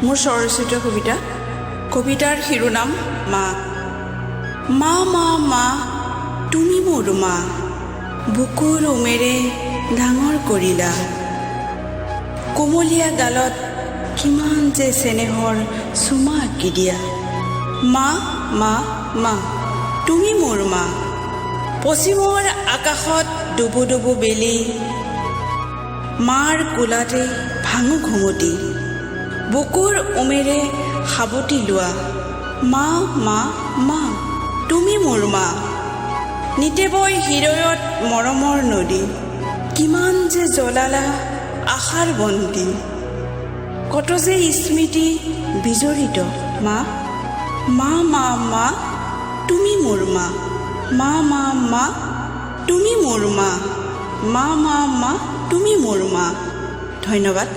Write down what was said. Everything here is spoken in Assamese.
মোৰ স্বৰচিত কবিতা। কবিতাৰ শিৰোনাম মা। মা মা মা তুমি মোৰ মা, বুকুৰ উমেৰে ডাঙৰ কৰিলা। কোমলীয়া গালত কিমান যে চেনেহৰ চুমা আঁকি দিয়া। মা মা মা তুমি মোৰ মা, পশ্চিমৰ আকাশত ডুবু ডুবু বেলি, মাৰ কোলাতে ভাঙো ঘুমটি, বুকুৰ উমেৰে সাৱটি লোৱা। মা মা মা তুমি মোৰ মা, নিতে বৈ হৃদয়ত মৰমৰ নদী, কিমান যে জ্বলালা আশাৰ বন্তি, কত যে স্মৃতি বিজড়িত। মা মা মা মা তুমি মোৰ মা, মা মা মা তুমি মোৰ মা, মা মা মা তুমি মোৰ মা। ধন্যবাদ।